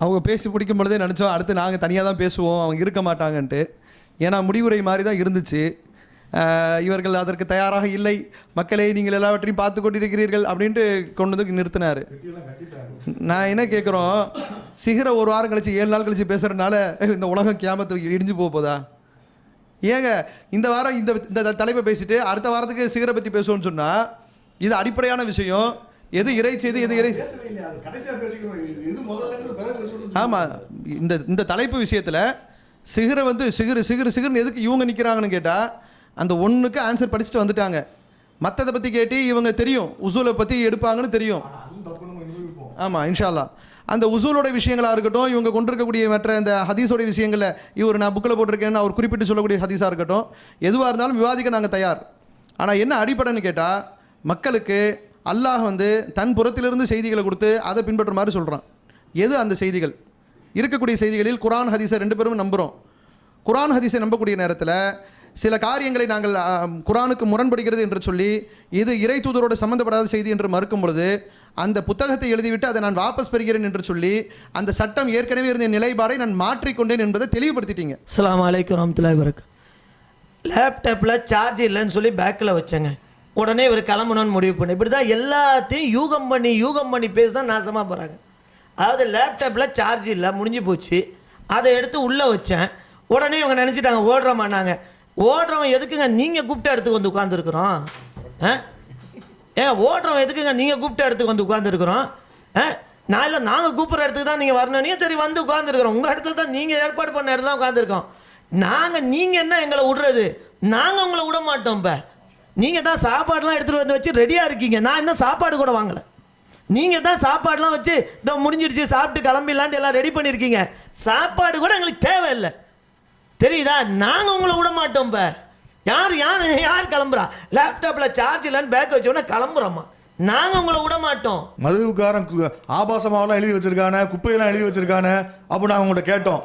அவங்க பேசி பிடிக்கும் பொழுதே நினச்சோம் அடுத்து நாங்கள் தனியாக தான் பேசுவோம், அவங்க இருக்க மாட்டாங்கன்ட்டு. ஏன்னா முடிவுரை மாதிரி தான் இருந்துச்சு. இவர்கள் அதற்கு தயாராக இல்லை. மக்களே நீங்கள் எல்லாவற்றையும் பார்த்து கொண்டிருக்கிறீர்கள் அப்படின்ட்டு கொண்டு வந்து நிறுத்தினார். நான் என்ன கேட்குறோம், சிகர ஒரு வாரம் கழிச்சு 7 நாள் கழிச்சு பேசுகிறதுனால இந்த உலகம் கியாமத்து இடிஞ்சு போதா? ஏங்க இந்த வாரம் இந்த தலைப்பை பேசிட்டு அடுத்த வாரத்துக்கு சிகரை பற்றி பேசுவோன்னு சொன்னால் இது அடிப்படையான விஷயம். எது இறை செய்து எது இறை. ஆமாம், இந்த தலைப்பு விஷயத்தில் சிகரை வந்து சிகர்னு எதுக்கு இவங்க நிற்கிறாங்கன்னு கேட்டால் அந்த ஒன்றுக்கு ஆன்சர் படிச்சுட்டு வந்துட்டாங்க. மற்றதை பற்றி கேட்டு இவங்க தெரியும், உசூலை பற்றி எடுப்பாங்கன்னு தெரியும். ஆமாம், இன்ஷா அல்லாஹ் அந்த உசூலோட விஷயங்களாக இருக்கட்டும், இவங்க கொண்டிருக்கக்கூடிய மற்ற இந்த ஹதீஸோடைய விஷயங்களில் இவர் நான் புக்கில் போட்டிருக்கேன்னு அவர் குறிப்பிட்டு சொல்லக்கூடிய ஹதீஸாக இருக்கட்டும், எதுவாக இருந்தாலும் விவாதிக்க நாங்கள் தயார். ஆனால் என்ன அடிப்படைன்னு கேட்டால் மக்களுக்கு அல்லாஹ் வந்து தன் புறத்திலிருந்து செய்திகளை கொடுத்து அதை பின்பற்ற மாதிரி சொல்கிறான். எது அந்த செய்திகள்? இருக்கக்கூடிய செய்திகளில் குரான் ஹதீஸை 2 பேரும் நம்புகிறோம். குரான் ஹதீஸை நம்பக்கூடிய நேரத்தில் சில காரியங்களை நாங்கள் குரானுக்கு முரண்படுகிறது என்று சொல்லி இது இறை தூதரோடு சம்பந்தப்படாத செய்தி என்று மறுக்கும் பொழுது அந்த புத்தகத்தை எழுதிவிட்டு அதை நான் வாபஸ் பெறுகிறேன் என்று சொல்லி அந்த சட்டம் ஏற்கனவே இருந்த நிலைப்பாடை நான் மாற்றிக்கொண்டேன் என்பதை தெளிவுபடுத்திட்டீங்க. அஸ்ஸலாமு அலைக்கும் வரஹ்மத்துல்லாஹி வபரகாத்துஹு. லேப்டாப்பில் சார்ஜ் இல்லைன்னு சொல்லி பேக்கில் வச்சேங்க. உடனே இவர் கிளம்பணும்னு முடிவு பண்ணி இப்படி தான் எல்லாத்தையும் யூகம் பண்ணி பேசி தான் நாசமாக போகிறாங்க. அதாவது லேப்டாப்பில் சார்ஜ் இல்லை, முடிஞ்சு போச்சு, அதை எடுத்து உள்ளே வச்சேன். உடனே இவங்க நினச்சிட்டாங்க ஓடுறோமான்னாங்க. ஓடுறவன் எதுக்குங்க நீங்கள் கூப்பிட்ட இடத்துக்கு வந்து உட்காந்துருக்குறோம்? ஓடுறவன் எதுக்குங்க நீங்கள் கூப்பிட்ட இடத்துக்கு வந்து உட்காந்துருக்குறோம்? நான் இல்லை, நாங்கள் கூப்பிட்ற இடத்துக்கு தான் நீங்கள் வரணும். சரி வந்து உட்காந்துருக்குறோம், உங்கள் இடத்துல தான் நீங்கள் ஏற்பாடு பண்ண இடத்துல தான் உட்காந்துருக்கோம். நீங்கள் என்ன எங்களை விடுறது? நாங்கள் உங்களை விட மாட்டோம். இப்போ நீங்கள் தான் சாப்பாடுலாம் எடுத்துகிட்டு வந்து வச்சு ரெடியாக இருக்கீங்க. நான் இன்னும் சாப்பாடு கூட வாங்கலை. நீங்கள் தான் சாப்பாடுலாம் வச்சு இதோ முடிஞ்சிடுச்சு சாப்பிட்டு கிளம்பிடலான்ட்டு எல்லாம் ரெடி பண்ணியிருக்கீங்க. சாப்பாடு கூட எங்களுக்கு தேவையில்லை, தெரியுதா? நாங்கள் உங்களை விட மாட்டோம். இப்போ யார் கிளம்புறா? லேப்டாப்பில் சார்ஜ் இல்லைன்னு பேக் வச்சோன்னா கிளம்புறோம்மா. நாங்கள் உங்களை விட மாட்டோம். மதுவுக்காரன் ஆபாசமாவெல்லாம் எழுதி வச்சிருக்கானே, குப்பையெல்லாம் எழுதி வச்சிருக்கானே. அப்போ நாங்கள் உங்கள்கிட்ட கேட்டோம்,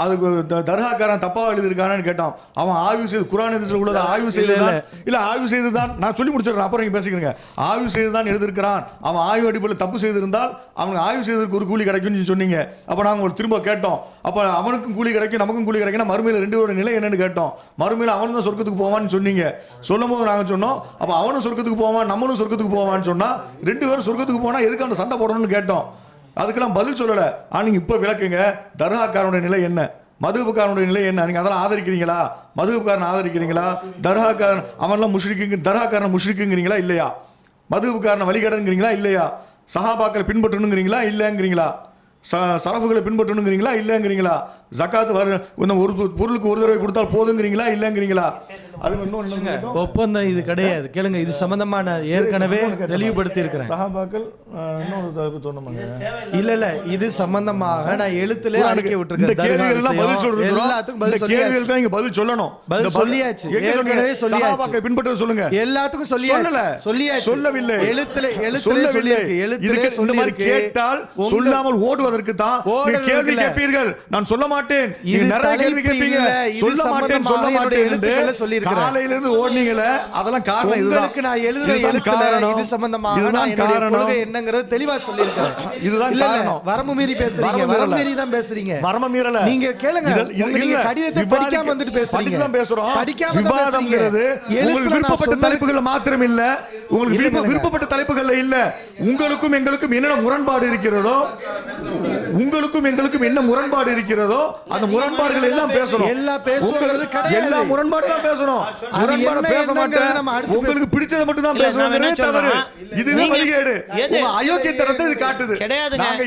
அதுக்கு தர்காக்காரன் தப்பாக எழுதியிருக்கானு கேட்டோம். அவன் ஆய்வு செய்து குரான் எதிர்த்து உள்ளதை ஆய்வு செய்துதான் இல்லை ஆய்வு செய்து தான் நான் சொல்லி முடிச்சிடுறேன், அப்புறம் நீங்கள் பேசிக்கிறீங்க. ஆய்வு செய்து தான் எழுதியிருக்கிறான். அவன் ஆய்வு அடிப்படையில் தப்பு செய்திருந்தால் அவனுக்கு ஆய்வு செய்ததுக்கு ஒரு கூலி கிடைக்கும்னு சொன்னீங்க. அப்போ நாங்கள் ஒரு திரும்ப கேட்டோம், அப்போ அவனுக்கும் கூலி கிடைக்கும் நமக்கும் கூலி கிடைக்குன்னா மறுமையில் 2 பேரோட நிலை என்னன்னு கேட்டோம். மறுமையில் அவனும் தான் சொர்க்கத்துக்கு போவான்னு சொன்னீங்க. சொல்லும் போது நாங்கள் சொன்னோம், அப்போ அவனும் சொர்க்கத்துக்கு போவான் நம்மளும் சொர்க்கத்துக்கு போவான்னு சொன்னால் 2 பேரும் சொர்க்கத்துக்கு போனால் எதுக்கு அந்த சண்டை போடணும்னு கேட்டோம். அதுக்கெல்லாம் பதில் சொல்லலை. ஆனால் நீங்கள் இப்போ விளக்குங்க, தர்காக்காரனுடைய நிலை என்ன, மதுவுக்காரனுடைய நிலை என்ன? நீங்கள் அதெல்லாம் ஆதரிக்கிறீங்களா? மதுவுக்காரன் ஆதரிக்கிறீங்களா? தர்காக்காரன் அவன்லாம் முஷ்ரிக்குங்க, தர்காக்காரன் முஷ்ரிக்குங்கிறீங்களா இல்லையா? மதுவுக்காரனை வழிகடனுங்கிறீங்களா இல்லையா? சஹாபாக்களை பின்பற்றணுங்கிறீங்களா இல்லைங்கிறீங்களா? சரஃபுகளை பின்பற்றணுங்கிறீங்களா இல்லைங்கிறீங்களா? ஜக்காத்து ஒரு பொருளுக்கு ஒரு தடவை கொடுத்தால் போதுங்கிறீங்களா இல்லைங்கிறீங்களா? அது இன்னும் ஒப்பந்தம் இது கிடையாது. கேளுங்க, இது சம்பந்தமான ஏற்கனவே தெளிவுபடுத்தி இருக்கிறேன். சஹாபாக்கள் இல்ல இது சம்பந்தமாக நான் எழுத்துல அடக்கி விட்டுருக்கேன். எல்லாத்துக்கும் பதில் சொல்லணும். பதில் சொல்லியாச்சு, ஏற்கனவே சொல்லியாச்சு. பின்பற்ற சொல்லுங்க. எல்லாத்துக்கும் சொல்லியாச்சு. சொல்லவில்லை. எழுத்துல சொல்லியிருக்கு. கேட்டால் சொல்லாமல் ஓடுவதற்கு தான் கேள்வி கேட்பீர்கள். நான் சொல்ல மாட்டேன், நிறைய கேள்வி கேட்பீங்க. சொல்ல மாட்டேன் காலையில இருந்து ஓடுனீங்களே, அதெல்லாம் காரணம் இதுதான். நான் எழுதுற எழுத்துல இது சம்பந்தமாக நான் என்னுடைய கொள்கை என்னங்கறது தெளிவா சொல்லியிருக்கேன். இதுதான் காரணம். வரம்பு மீறி பேசுறீங்க, வரம்பு மீறி தான் பேசுறீங்க. வரம்பு மீறல. நீங்க கேளுங்க, நீங்க கடிதத்தை படிக்காம வந்துட்டு பேசுறீங்க. படிச்சு தான் பேசுறோம். படிக்காம விவாதம்ங்கிறது உங்களுக்கு விருப்பப்பட்ட தலைப்புகள் மாத்திரம் இல்ல, உங்களுக்கு விருப்பப்பட்ட தலைப்புகள் இல்ல. உங்களுக்கும் எங்களுக்கும் என்ன முரண்பாடு இருக்கிறதோ, உங்களுக்கும் எங்களுக்கும் என்ன முரண்பாடு இருக்கிறதோ அந்த முரண்பாடுகள் எல்லாம் பேசணும். எல்லா முரண்பாடு தான் பேசணும். முரண்பாடு பேச மாட்டேன், உங்களுக்கு பிடிச்சதை மட்டும் தான் பேசுவாங்க. தவறு. இதுவே வழிகேடு. உங்க அயோக்கியத்தனத்தை இது காட்டுது. நாங்க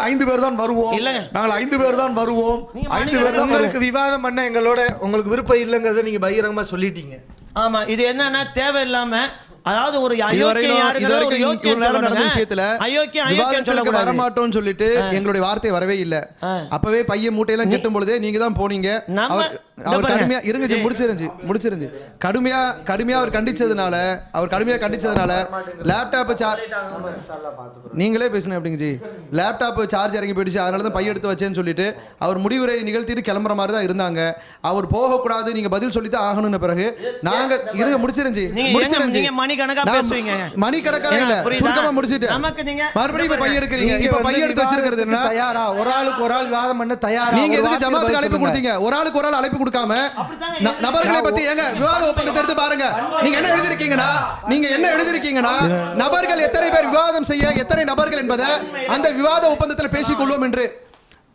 5 பேர் தான் வருவோம். நாங்கள் 5 பேர் தான் வருவோம். 5 பேர் தான். உங்களுக்கு விவாதம் பண்ண எங்களோட உங்களுக்கு விருப்பம் இல்லைங்கிறத நீங்க பகிரங்கமா சொல்லிட்டீங்க. ஆமா, இது என்னன்னா தேவையில்லாம, அதாவது ஒரு வரமாட்டோம்னு சொல்லிட்டு எங்களுடைய வார்த்தை வரவே இல்லை. அப்பவே பையன் மூட்டையெல்லாம் கெட்டும் பொழுதே நீங்க தான் போனீங்க. அவர் கடுமையா இருங்க ஜி, முடிச்சிருந்துச்சு கடுமையா அவர் கண்டிச்சதுனால லேப்டாப் நீங்களே பேசுங்க அப்படிங்க ஜி. லேப்டாப் சார்ஜ் இறங்கி போயிடுச்சு, அதனால தான் பை எடுத்து வச்சேன்னு சொல்லிட்டு அவர் முடிவுரை நிகழ்த்திட்டு கிளம்புற மாதிரி தான் இருந்தாங்க. அவர் போகக்கூடாது, நீங்க பதில் சொல்லி தான் ஆகணும்னு பிறகு நாங்க இருங்க முடிச்சிருந்துச்சு மணிக்கணக்கா பேசுவீங்க. மணிக்கணக்காக இல்ல, சுருக்கமா முடிச்சிட்டு மறுபடியும் இப்ப பை எடுக்கிறீங்க. இப்ப பை எடுத்து வச்சிருக்கிறது என்ன? தயாரா ஒரு ஆளுக்கு ஒரு ஆள் வாதம் பண்ண தயாரா? நீங்க எதுக்கு ஜமாத்துக்கு அழைப்பு கொடுத்தீங்க? ஒரு ஆளுக்கு ஒரு ஆள் அழைப்பு கொடுக்காம நபர்களை பத்தி ஏங்க விவாத ஒப்பந்தத்தை எடுத்து பாருங்க. நீங்க என்ன எழுதிருக்கீங்கன்னா நபர்கள் எத்தனை பேர் விவாதம் செய்ய எத்தனை நபர்கள் என்பதை அந்த விவாத ஒப்பந்தத்தில் பேசிக் கொள்வோம் என்று.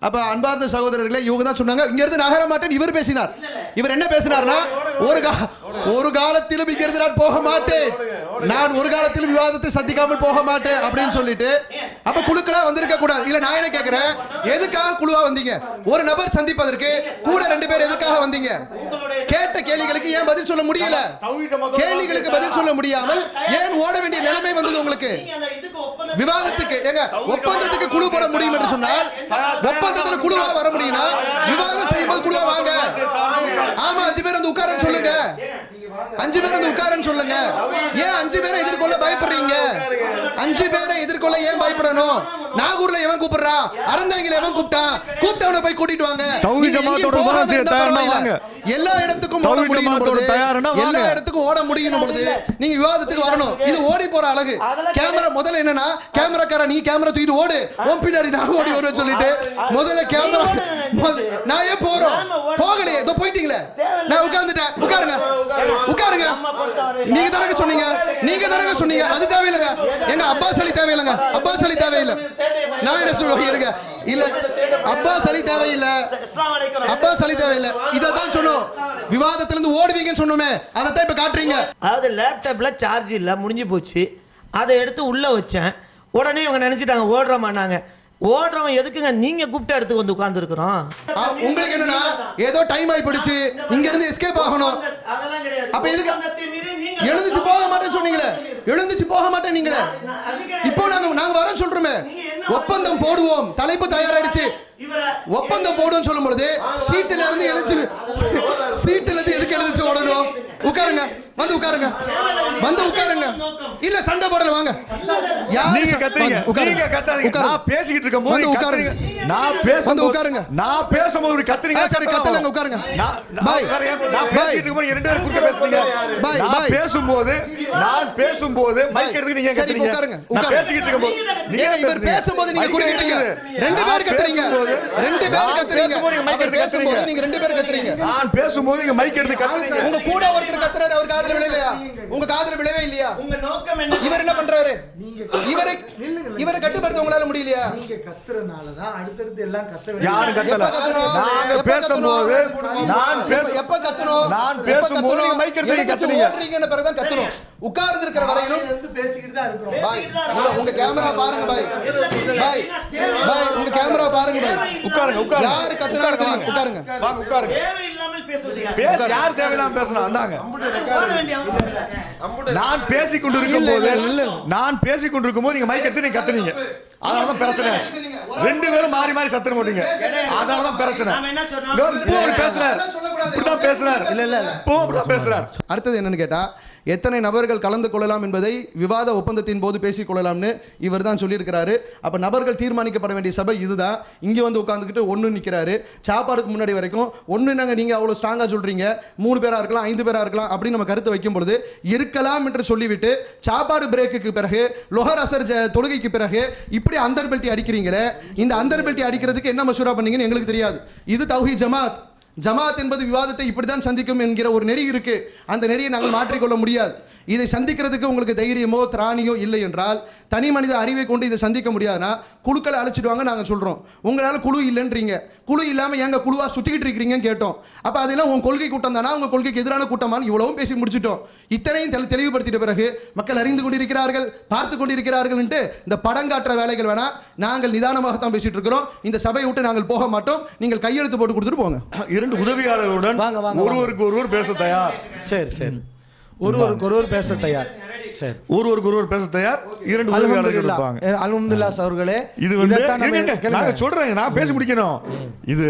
அப்ப அன்பார்ந்த சகோதரர்களே, இவங்க தான் சொன்னாங்க இங்க இருந்து நகர மாட்டேன். இவர் பேசினார். இவர் என்ன பேசினார்னா, ஒரு காலத்திலும் இங்க இருந்து நான் போக மாட்டேன், நான் ஒரு காலத்திலும் விவாதத்தை சந்திக்காமல் போக மாட்டேன் அப்படின்னு சொல்லிட்டு அப்ப குழுக்களா வந்திருக்க கூடாது. இல்ல நான் என்ன கேக்குறேன், எதுக்காக குழுவா வந்தீங்க? ஒரு நபர் சந்திப்பதற்கு கூட 2 பேர் எதுக்காக வந்தீங்க? கேட்ட கேள்விகளுக்கு ஏன் பதில் சொல்ல முடியல? கேள்விகளுக்கு பதில் சொல்ல முடியாமல் ஏன் ஓட வேண்டிய நிலைமை வந்தது உங்களுக்கு? விவாதத்துக்கு ஏங்க ஒப்பந்தத்துக்கு குழு போட முடியும் என்று சொன்னால் ஒப்பந்தத்துல குழுவா வர முடியும்னா விவாதம் செய்யும்போது குழுவா வாங்க. ஆமா, 5 பேர் வந்து உட்காரன்னு சொல்லுங்க. 5 பேர் வந்து உட்காரன்னு சொல்லுங்க. ஏன் 5 பேரை எதிர்கொள்ள பயப்படுறீங்க? 5 பேரை எதிர்கொள்ள ஏன் பயப்படணும்? நாகூர்ல எவன் கூப்பிடுறான், அறந்தாங்கில எவன் கூப்பிட்டவனை போய் கூட்டிட்டு வாங்க. எல்லா இடத்துக்கும் ஓட முடியும் பொழுது, எல்லா இடத்துக்கும் ஓட முடியும் பொழுது நீங்க விவாதத்துக்கு வரணும். இது ஓடி போற அழகு. கேமரா முதல்ல என்னன்னா, கேமராக்கார நீ கேமரா தூக்கிட்டு ஓடு, உன் பின்னாடி நான் ஓடி வருவேன் சொல்லிட்டு முதல்ல கேமரா நான் ஏன் போறோம் போகலையே, இதோ போயிட்டீங்களே, நான் உட்கார்ந்துட்டேன், உட்காருங்க. நீங்க தானங்க சொன்னீங்க அது தேவையில்லைங்க. எங்க அப்பாஸ் அலி தேவையில்லை. நான் என்ன சொல்லுவேன் இருங்க, இல்ல அப்பாஸ் அலி தேவையில்லை. இதான் சொன்னோம், விவாதத்துல இருந்து ஓடுவீங்கன்னு சொன்னோமே, அதைத்தான் இப்ப காட்டுறீங்க. அதாவது லேப்டாப்ல சார்ஜ் இல்ல, முடிஞ்சு போச்சு, அதை எடுத்து உள்ள வச்சேன். உடனே இவங்க நினைச்சிட்டாங்க ஓடுறோமான்னாங்க. ஓடுறவன் எதுக்குங்க? நீங்க கூப்பிட்டு இடத்துக்கு வந்து உட்கார்ந்து இருக்கிறோம். உங்களுக்கு என்னன்னா ஏதோ டைம் ஆகி போயிடுச்சு, இங்க இருந்து எஸ்கேப் ஆகணும். அப்ப எதுக்கு எழுந்துச்சு போக மாட்டேன்னு சொன்னீங்களே? இப்போ நாங்க வரோம் சொல்றோமே, ஒப்பந்தம் போடுவோம், தலைப்பு தயாராயிடுச்சு, ஒப்பந்தம் போடுவோம் சொல்லும் பொழுது சீட்டுல இருந்து எதுக்கு எழுந்துச்சு ஓடணும்? உட்காருங்க, வந்து உட்காருங்க. இல்ல சண்டை போடல, வாங்க. நீங்க கத்துறீங்க, நீங்க கத்தாதீங்க. நான் பேசிக்கிட்டு இருக்கும்போது வந்து உட்காருங்க. நான் பேசும்போது கத்துறீங்க. சரி கத்தலங்க, உட்காருங்க. நான் பேசிக்கிட்டு இருக்கும்போது 2 பேரும் குறுக்க பேசுறீங்க. நான் பேசும்போது மைக் எடுத்து நீங்க கத்துறீங்க. நான் பேசிக்கிட்டு இருக்கும்போது இவர் பேசும்போது நீங்க குறுக்கிட்டீங்க. 2 பேர் கத்துறீங்க. நீங்க 2 பேர் கத்துறீங்க. நான் பேசும்போது நீங்க மைக் எடுத்து கத்துறீங்க. உங்க கூட ஒருத்தர் கத்துறாரு, அவர் காதுல விழலையா? உங்க காதுல விழவே இல்லையா? உங்க நோக்கம் என்ன? இவர் என்ன பண்றாரு? இவரை கட்டுப்படுத்த உங்களால முடியலையா? நீங்க கத்துறனால தான் அடுத்து எல்லாம் கத்த வேண்டிய. யாரு கத்தல? நாங்க பேசும்போது எப்ப கத்தணும்? நான் பேசும்போது நீங்க மைக் எடுத்து கத்துறீங்க. ஓடுறீங்கன்னு பிறகு தான் கத்தணும். உட்கார்ந்து இருக்கிற வரையிலும் இருந்து பேசிக்கிட்டு தான் இருக்கோம். பாய், உங்க கேமரா பாருங்க பாய். உங்க கேமரா பாருங்க பாய். உட்காருங்க. யாரு கத்துறாங்க தெரியும், உட்காருங்க. வாங்க உட்காருங்க. தேவையில்லாமல் பேசுவது யார்? யார் தேவையில்லாம பேசணும்? அந்தாங்க. நான் பேசிக் கொண்டிருக்கும் போது நீங்க மைக் எடுத்து நீங்க கத்துனீங்க. அதனாலதான் பிரச்சனை. 2 பேரும் மாறி சத்துற மாட்டீங்க. அதனாலதான் பிரச்சனை. பேசுறார். அடுத்தது என்னன்னு கேட்டா, எத்தனை நபர்கள் கலந்து கொள்ளலாம் என்பதை விவாத ஒப்பந்தத்தின் போது பேசிக் கொள்ளலாம்னு இவர் தான் சொல்லியிருக்கிறாரு. அப்ப நபர்கள் தீர்மானிக்கப்பட வேண்டிய சபை இதுதான். இங்க வந்து உட்கார்ந்துக்கிட்டு ஒன்னு நிக்கிறாரு. சாப்பாடுக்கு முன்னாடி வரைக்கும் ஒன்னு நீங்க அவ்வளவு ஸ்ட்ராங்கா சொல்றீங்க, 3 பேரா இருக்கலாம், 5 பேரா இருக்கலாம் அப்படின்னு நம்ம கருத்து வைக்கும் பொழுது இருக்கலாம் என்று சொல்லிவிட்டு சாப்பாடு பிரேக்குக்கு பிறகு லொஹர் அசர் தொழுகைக்கு பிறகு இப்படி அந்தர் பெல்ட்டி அடிக்கிறீங்களே, இந்த அந்தர் பெல்ட்டி அடிக்கிறதுக்கு என்ன மசூரா பண்ணீங்கன்னு எங்களுக்கு தெரியாது. இது தௌஹீத் ஜமாத் என்பது விவாதத்தை இப்படித்தான் சந்திக்கும் என்கிற ஒரு நெறி இருக்கு. அந்த நெறியை நாங்கள் மாற்றிக்கொள்ள முடியாது. இதை சந்திக்கிறதுக்கு உங்களுக்கு தைரியமோ திராணியோ இல்லை என்றால், தனி மனித அறிவை கொண்டு இதை சந்திக்க முடியாதுன்னா குழுக்களை அழைச்சிடுவாங்க. நாங்கள் சொல்கிறோம், உங்களால் குழு இல்லைன்றீங்க, குழு இல்லாமல் எங்கள் குழுவாக சுற்றிக்கிட்டு இருக்கிறீங்கன்னு கேட்டோம். அப்போ அதெல்லாம் உங்கள் கொள்கை கூட்டம் தானா, உங்கள் கொள்கைக்கு எதிரான கூட்டமானு இவ்வளவும் பேசி முடிச்சிட்டோம். இத்தனையும் தெளிவுபடுத்திட்ட பிறகு மக்கள் அறிந்து கொண்டிருக்கிறார்கள், பார்த்து கொண்டிருக்கிறார்கள். இந்த படம் காட்டுற வேலைகள் வேணா, நாங்கள் நிதானமாகத்தான் பேசிட்டு இருக்கிறோம். இந்த சபையை விட்டு நாங்கள் போக மாட்டோம். நீங்கள் கையெழுத்து போட்டு கொடுத்துட்டு போங்க. 2 உதவியாளர்களுடன் ஒருவருக்கு ஒருவர் பேச தயார். சரி ஒருவருக்கு பேச தயார். சரி, ஒருவருக்கு பேச தயார். 2 உதவியாளர்கள் இருப்பாங்க. அல்ஹம்துலில்லாஹ் அவர்களே, இது வந்து நான் சொல்றேன், நான் பேசி முடிக்கணும். இது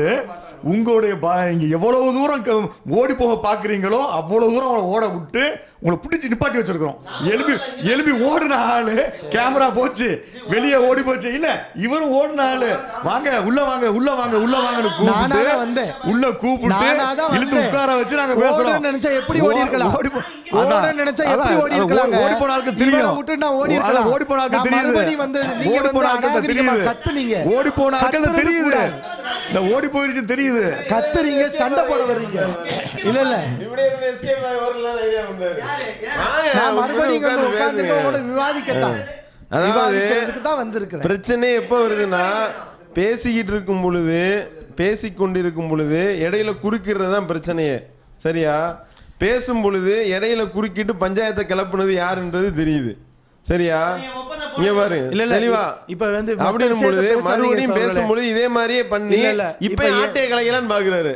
உங்களுடைய நீங்க எவ்வளவு தூரம் ஓடி போக பாக்குறீங்களோ அவ்வளவு தூரம் அவளை ஓட விட்டு உங்களை பிடிச்சி நிப்பாட்டி வச்சிருக்கிறோம். எழுப்பி ஓடின ஆளு கேமரா போச்சு, வெளியே ஓடி போச்சு. இல்ல இவரும் ஓடின ஆளு, வாங்க உள்ள வாங்க உள்ள வாங்க உள்ள வாங்கன்னு கூப்பிட்டு உள்ள கூப்பிட்டு இழுத்து உட்கார வச்சு நாங்க பேசுறோம். நினைச்சா எப்படி ஓடி இருக்கலாம், நினைச்சா எப்படி ஓடி இருக்கலாம். ஓடி போன ஆளுக்கு தெரியும், விட்டு நான் ஓடி இருக்கலாம். ஓடி போன ஆளுக்கு தெரியுது, வந்து நீங்க வந்து அநாகரிகமா கத்துனீங்க. ஓடி போன ஆளுக்கு தெரியுது, இந்த ஓடி போயிருச்சு தெரியுது, கத்துறீங்க, சண்டை போட வர்றீங்க. இல்ல இல்ல நான் மறுபடியும் உட்கார்ந்து விவாதிக்கத்தான், விவாதிக்கிறதுக்கு தான் வந்திருக்கிறேன். பிரச்சனை எப்போ வருதுன்னா பேசிக்கிட்டு இருக்கும் பொழுது, பேசிக்கொண்டிருக்கும் பொழுது இடையில குறுக்கிறது தான் பிரச்சனையே. சரியா? பேசும் பொழுது இடையில குறுக்கிட்டு பஞ்சாயத்தை கிளப்புனது யாருன்றது தெரியுது. சரியா? இங்க பாரு தெளிவா இப்ப வந்து அப்படின்னும் பொழுது மறுபடியும் பேசும்பொழுது இதே மாதிரியே பண்ணி இப்ப ஆட்டையை கலைக்கலான்னு பாக்குறாரு.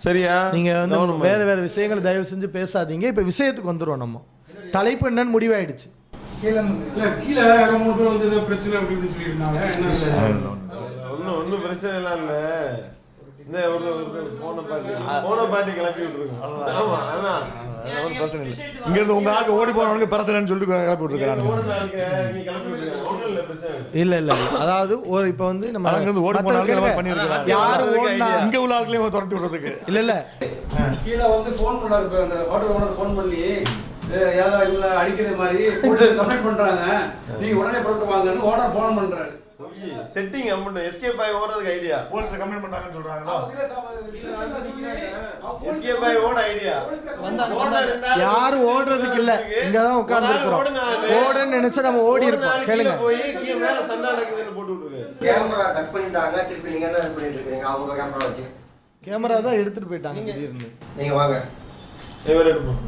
சரியா? நீங்க வந்து வேற வேற விஷயங்களை தயவு செஞ்சு பேசாதீங்க. இப்ப விஷயத்துக்கு வந்துருவோம். நம்ம தலைப்பு என்னன்னு முடிவாயிடுச்சு. ஒன்னும் பிரச்சனை எல்லாம் இல்ல. இந்த ஒரு போன பாட்டி கிளப்பி விட்டுருக்கோம். ஆமா அதான் பிரச்சனை இல்லை. இங்க இருந்து உங்க ஆளுக்கு ஓடி போனவனுக்கு பிரச்சனைன்னு சொல்லிட்டு கிளப்பி விட்டுருக்காங்க. இல்ல இல்ல அதாவது ஒரு இப்ப வந்து நம்ம ஓடி போன ஆளுக்கு பண்ணிருக்காங்க. யாரு ஓடினா இங்க உள்ள ஆளுக்களையும் துரத்தி விடுறதுக்கு இல்ல இல்ல கீழ வந்து ஃபோன் பண்ணாரு, அந்த ஹோட்டல் ஓனர் ஃபோன் பண்ணி யாரா இல்ல அடிக்கிற மாதிரி கமெண்ட் பண்றாங்க, நீங்க உடனே போட்டு வாங்கன்னு ஓனர் ஃபோன் பண்றாரு. செட்டிங் அம்மன் எஸ்கேப் ஆகி ஓடுறதுக்கு ஐடியா போலீஸ் கமெண்ட் பண்றாங்கன்னு சொல்றாங்களா? எஸ்கேப் ஆகி ஓட ஐடியா யாரு ஓடுறதுக்கு இல்ல, இங்க தான் உட்கார்ந்து இருக்கோம். ஓடுன்னு நினைச்சா நம்ம ஓடி இருப்போம். கேளுங்க, போய் கீழ மேல சண்டை நடக்குதுன்னு போட்டு விட்டுருங்க. கேமரா கட் பண்ணிட்டாங்க, திருப்பி நீங்க என்ன பண்ணிட்டு இருக்கீங்க? அவங்க கேமரா வச்சு கேமரா தான் எடுத்துட்டு போயிட்டாங்க திடீர்னு. நீங்க வாங்க, இவர் எடுப்போம்.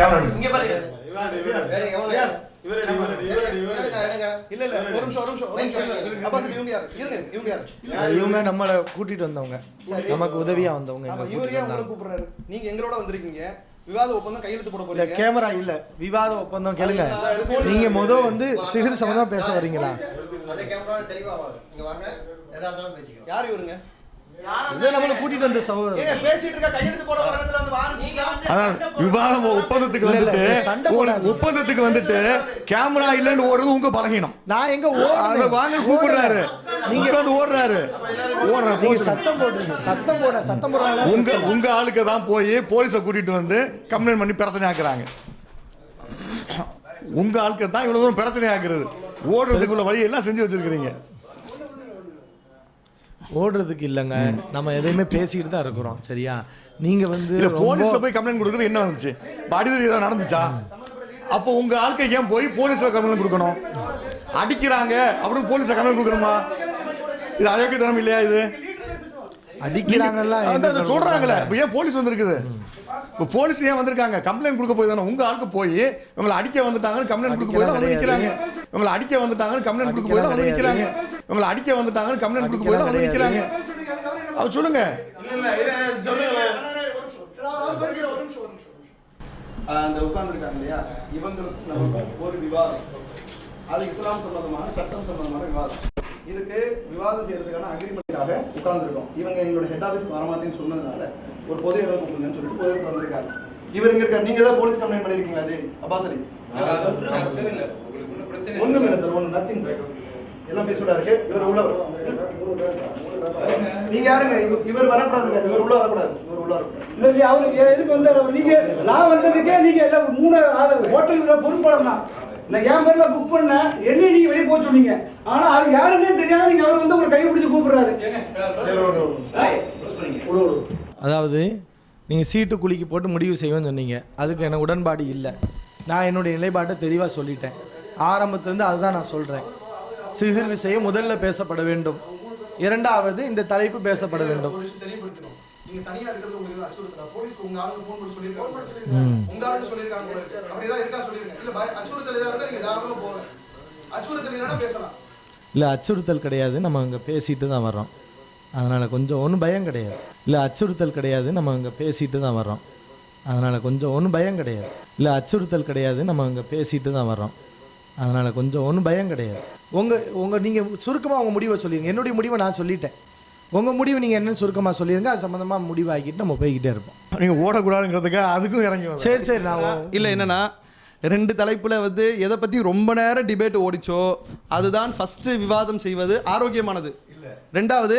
கேமரா இங்க பாருங்க. இவங்க நம்மள கூட்டிட்டு வந்தவங்க, நமக்கு உதவியா வந்தவங்க. கூப்பிடுறாரு, நீங்க எங்களோட வந்திருக்கீங்க, விவாத ஒப்பந்தம் கையெழுத்து போட போறீங்க. கேமரா இல்ல, விவாத ஒப்பந்தம். கேளுங்க, நீங்க வந்து சிகிர் சம்பந்தமா பேச வரீங்களா? அந்த கேமரா தெளிவா வாங்க, இங்க வாங்க, எதா இருந்தாலும் பேசிக்கலாம். யார் இவருங்க? இதை நம்மள கூட்டிட்டு வந்த சகோதரர் பேசிட்டு இருக்க, கையெழுத்து போட வர இடத்துல வந்து வாங்க. அதான் விவாதம் ஒப்பந்தத்துக்கு ஒப்பந்தத்துக்கு வந்துட்டு கேமரா இல்லன்னு ஓடுறது உங்க பலகீனம். நான் எங்க அத வாங்க கூப்பிடுறாரு, நீங்க வந்து ஓடுறாரு. நீங்க சத்தம் போடுறீங்க, சத்தம் போடுறாங்க. உங்க ஆளுக்கு தான் போய் போலீஸை கூட்டிட்டு வந்து கம்ப்ளைண்ட் பண்ணி பிரச்சனை ஆக்குறாங்க. உங்க ஆளுக்கு தான் இவ்வளவு தூரம் பிரச்சனை ஆக்குறது. ஓடுறதுக்குள்ள வழி எல்லாம் செஞ்சு வச்சிருக்கீங்க. ஓடுறதுக்கு இல்லைங்க, நம்ம எதையுமே பேசிக்கிட்டு தான் இருக்கிறோம். சரியா? நீங்க வந்து போலீஸ்ல போய் கம்ப்ளைண்ட் கொடுக்குறது என்ன வந்துச்சு? அடிதடி ஏதாவது நடந்துச்சா? அப்போ உங்க ஆட்கள் ஏன் போய் போலீஸ்ல கம்ப்ளைண்ட் கொடுக்கணும்? அடிக்கிறாங்க அப்படின்னு போலீஸ்ல கம்ப்ளைண்ட் கொடுக்கணுமா? இது அயோக்கியத்தனம் இல்லையா? இது அடிக்கிறாங்கல்ல சொல்றாங்களே, ஏன் போலீஸ் வந்திருக்குது? இப்போ போலீஸ் ஏன் வந்திருக்காங்க? கம்ப்ளைண்ட் கொடுக்க போய் தானே. உங்க ஆளுக்கு போய் இவங்களை அடிக்க வந்துட்டாங்கன்னு கம்ப்ளைண்ட் கொடுக்க போய் தான் வந்து நிற்கிறாங்க. இவங்களை அடிக்க வந்துட்டாங்கன்னு கம்ப்ளைண்ட் கொடுக்க போய் தான் வந்து நிற்கிறாங்க. இவங்களை அடிக்க வந்துட்டாங்கன்னு கம்ப்ளைண்ட் கொடுக்க போய் தான் வந்து நிற்கிறாங்க. அவர் சொல்லுங்க. அந்த உட்கார்ந்துருக்காங்க இல்லையா, இவங்களுக்கு நமக்கு ஒரு விவாதம், அது இஸ்லாம் சம்பந்தமான சட்டம் சம்பந்தமான விவாதம். இதுக்கு விவாதம் செய்யறதுக்கான அக்ரிமெண்ட்டாக உட்கார்ந்துருக்கோம். இவங்க எங்களோட ஹெட் ஆஃபீஸ் வரமாட்டேன்னு சொன்னதுனால ஒரு பொது இடம் கூப்பிடுங்கன்னு சொல்லிட்டு பொது இடத்துல வந்திருக்காங்க. இவர் இங்க இருக்காரு. நீங்க ஏதாவது போலீஸ் கம்ப்ளைண்ட் பண்ணிருக்கீங்களா? ஜி அப்பாஸ் அலி ஒண்ணும் இல்லை சார், ஒன்றும் நத்திங் சார், எல்லாம் பேசோட இருக்கு. இவர் உள்ள நீங்க யாருங்க? இவர் வரக்கூடாதுங்க, இவர் உள்ள வரக்கூடாது, இவர் உள்ள வரக்கூடாது. இல்ல அவருக்கு எதுக்கு வந்தாரு? நீங்க நான் வந்ததுக்கே நீங்க எல்லாம் 3 ஹோட்டல் பொறுப்பாளர் தான். நான் என் பேர்ல புக் பண்ண என்ன நீங்க வெளியே போக சொன்னீங்க. ஆனா அது யாருன்னே தெரியாத நீங்க அவர் வந்து உங்களை கை பிடிச்சு கூப்பிடுறாரு. அதாவது நீங்க சீட்டு குலுக்கி போட்டு முடிவு செய்வேன்னு சொன்னீங்க. அதுக்கு எனக்கு உடன்பாடு இல்லை. நான் என்னுடைய நிலைப்பாட்டை தெளிவாக சொல்லிட்டேன். ஆரம்பத்திலிருந்து அதுதான் நான் சொல்றேன். சிகிர் விஷயம் முதல்ல பேசப்பட வேண்டும், இரண்டாவது இந்த தலைப்பு பேசப்பட வேண்டும். நீங்க தனியா இருக்கிறது உங்களுக்கு அச்சுறுத்தலா? போலீஸ்க்கு உங்க ஆளுங்க ஃபோன் பண்ணி சொல்லிருக்காங்க, உங்க ஆளுங்க சொல்லிருக்காங்க, அப்படிதான் இருக்கா சொல்லிருங்க. இல்ல அச்சுறுத்தல் ஏதாவது இருந்தா நீங்க தாராளமா போங்க, அச்சுறுத்தல் இல்லைன்னா பேசலாம். இல்லை அச்சுறுத்தல் கிடையாது, நம்ம அங்கே பேசிட்டு தான் வர்றோம். அதனால் கொஞ்சம் ஒன்றும் பயம் கிடையாது. இல்லை அச்சுறுத்தல் கிடையாது, நம்ம அங்கே பேசிட்டு தான் வர்றோம். அதனால் கொஞ்சம் ஒன்றும் பயம் கிடையாது. இல்லை அச்சுறுத்தல் கிடையாது, நம்ம அங்கே பேசிட்டு தான் வர்றோம். அதனால் கொஞ்சம் ஒன்றும் பயம் கிடையாது. நீங்கள் சுருக்கமாக உங்கள் முடிவை சொல்லிடுங்க. என்னுடைய முடிவை நான் சொல்லிட்டேன். உங்கள் முடிவு நீங்கள் என்னன்னு சுருக்கமாக சொல்லிடுங்க, அது சம்மந்தமாக முடிவாக்கிட்டு நம்ம போய்கிட்டே இருப்போம். நீங்கள் ஓடக்கூடாதுங்கிறதுக்காக அதுக்கும் இறங்கி வாங்க. சரி நான் இல்லை என்னன்னா 2 தலைப்பில் வந்து எதை பற்றி ரொம்ப நேரம் டிபேட் ஓடிச்சோ அதுதான் ஃபஸ்ட்டு விவாதம் செய்வது ஆரோக்கியமானது. ரெண்டாவது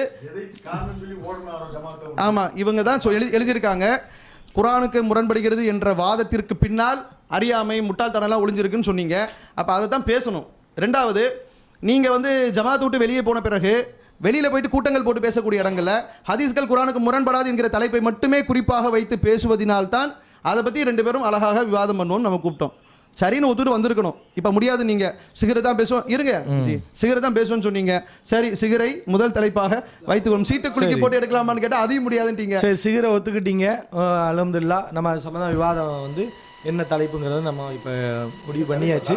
ஆமாம் இவங்க தான் எழுதியிருக்காங்க குரானுக்கு முரண்படுகிறது என்ற வாதத்திற்கு பின்னால் அறியாமை முட்டாள்தனம்லாம் ஒளிஞ்சிருக்குன்னு சொன்னீங்க. அப்போ அதை தான் பேசணும். ரெண்டாவது நீங்கள் வந்து ஜமாத் விட்டு வெளியே போன பிறகு வெளியில் போயிட்டு கூட்டங்கள் போட்டு பேசக்கூடிய இடங்களில் ஹதீஸ்கள் குரானுக்கு முரண்படாது என்கிற தலைப்பை மட்டுமே குறிப்பாக வைத்து பேசுவதினால்தான் அதை பற்றி 2 பேரும் அழகாக விவாதம் பண்ணுவோம் நம்ம கூப்பிட்டோம். சரின்னு ஒத்துட்டு வந்திருக்கணும். இப்போ முடியாது, நீங்கள் சிகரை தான் பேசுவோம் இருங்க சிகரை தான் பேசுவோன்னு சொன்னீங்க. சரி சிகரை முதல் தலைப்பாக வைத்துக்கணும். சீட்டு குலுக்கி போட்டு எடுக்கலாமான்னு கேட்டால் அதையும் முடியாதுன்ட்டீங்க. சரி சிகரை ஒத்துக்கிட்டீங்க. அல்ஹம்துலில்லாஹ் நம்ம சம்மந்தம் விவாதம் வந்து என்ன தலைப்புங்கிறத நம்ம இப்போ முடிவு பண்ணியாச்சு.